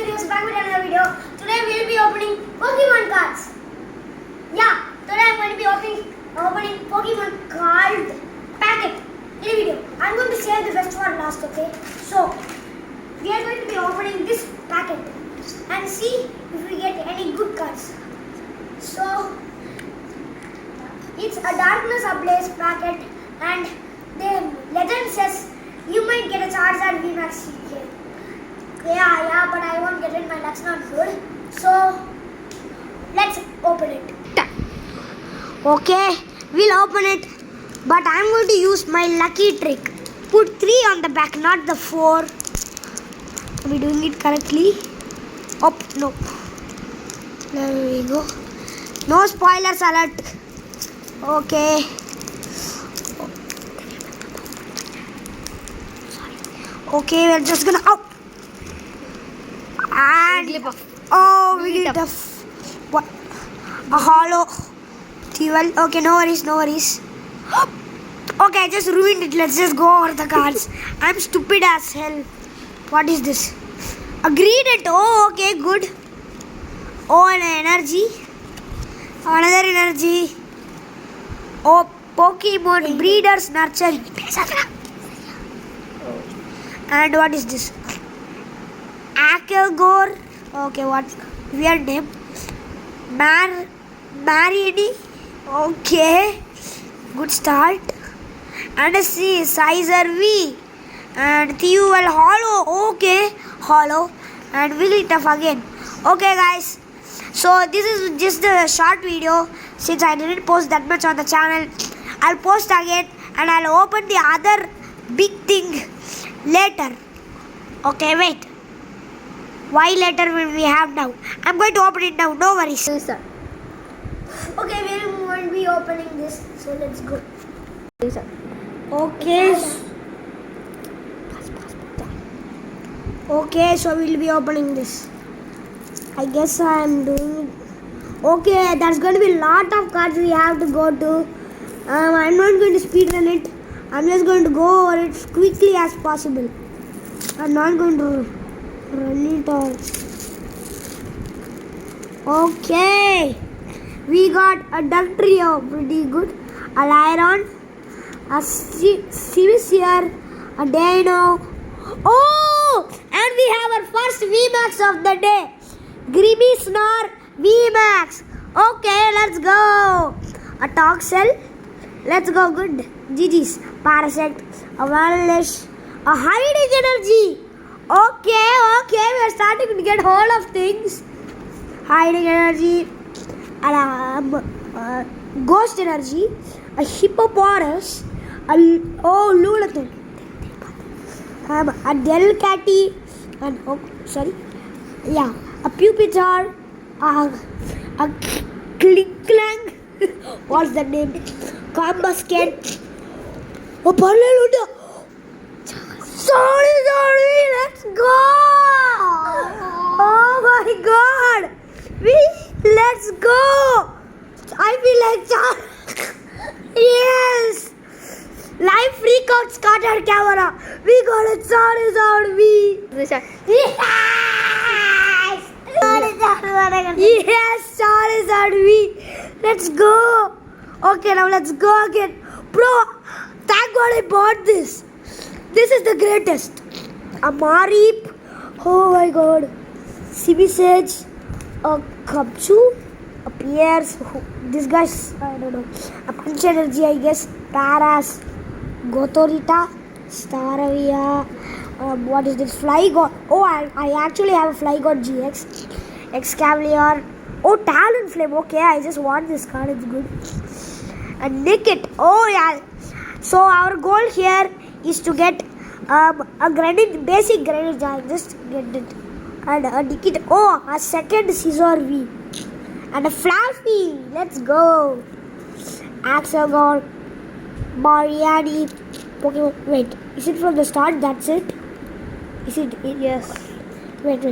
viewers, back with another video. Today we will be opening Pokemon cards. Yeah, today I'm going to be opening Pokemon card packet in the video. I'm going to save the best for last, okay? So we are going to be opening this packet and see if we get any good cards. So it's a Darkness Ablaze packet and the legend says you might get a Charizard VMAX here. Yeah, but I won't get it. My luck's not good. So let's open it. Okay, we'll open it. But I'm going to use my lucky trick. Put 3 on the back, not the 4. Are we doing it correctly? Oh, no. There we go. No spoilers alert. Okay. Okay, we're just gonna out. And we get what? A hollow fuel. Okay, no worries. Okay, I just ruined it. Let's just go over the cards. I'm stupid as hell. What is this? A Greedent. Oh, okay, good. Oh, an energy. Another energy. Oh, Pokemon Breeders Nurture. And what is this? Akelgore. Okay, what weird name. Marini. Okay, good start. And a Sizer V. And Fuel Hollow. Okay, Hollow. And Wigglytuff again. Okay, guys. So this is just a short video since I didn't post that much on the channel. I'll post again and I'll open the other big thing later. Okay, wait. Why later will we have now? I'm going to open it now. No worries. Yes, sir. Okay, we will be opening this. So let's go. Yes, sir. Okay. Okay, so we'll be opening this. I guess I'm doing it. Okay, there's going to be a lot of cards we have to go to. I'm not going to speed run it. I'm just going to go over it quickly as possible. I'm not going to run it all. Okay. We got a Dugtrio, pretty good. A Lyron. A Simisear. A Dino. Oh! And we have our first VMAX of the day. Grimmsnarl VMAX. Okay, let's go. A Toxel. Let's go, good. GG's. Parasect. A Vanillish. A Hiding Energy. Okay, we are starting to get hold of things. Hiding Energy. Ghost Energy. A Hippopotamus. Lulathon. A Delcatty. And a Pupitar. A Klinklang. What's the name? Combusken. Oh, Parleluda. Sorry, let's go. Oh my god. Let's go. I feel like yes. Live freakout scatter camera. We got a Charizard V. Yes. Yes, Charizard V. Let's go. Okay, now let's go again. Bro, thank God I bought this. This is the greatest. A Mareep. Oh my god. Simisage. A Kabchu. A Pierce. This guy's, I don't know. A Punch Energy, I guess. Paras. Gotorita. Staravia. What is this? Flygon. Oh, I actually have a Flygon GX. Excavalier. Oh, Talonflame. Okay, I just want this card. It's good. And Nickit. Oh, yeah. So, our goal here is to get a granite, basic granite giant. Just get it. And a Nickit. Oh, a second Scizor V. And a Flaffy. Let's go. Axelgor. Mariani. Pokemon. Wait. Is it from the start? That's it? Is it? Yes. Wait.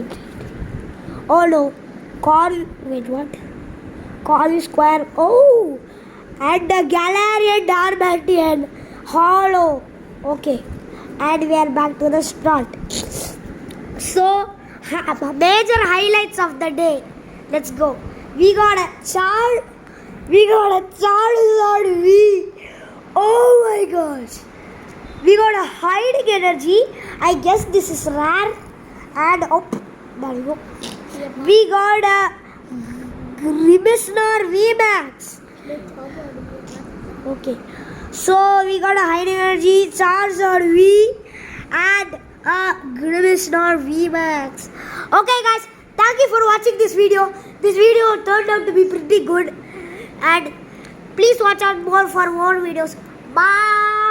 Oh no. Wait, what? Call Square. Oh. And the Galarian Darmanian. Hollow. Okay. And we are back to the start. So major highlights of the day. Let's go. We got a Charizard V. Oh my gosh. We got a hiding energy. I guess this is rare. And there you go. We got a Grimmsnarl VMAX. Okay. So we got a hiding energy, Charizard V, and a Grimmsnarl VMAX. Okay guys, thank you for watching this video. This video turned out to be pretty good. And please watch out more for more videos. Bye.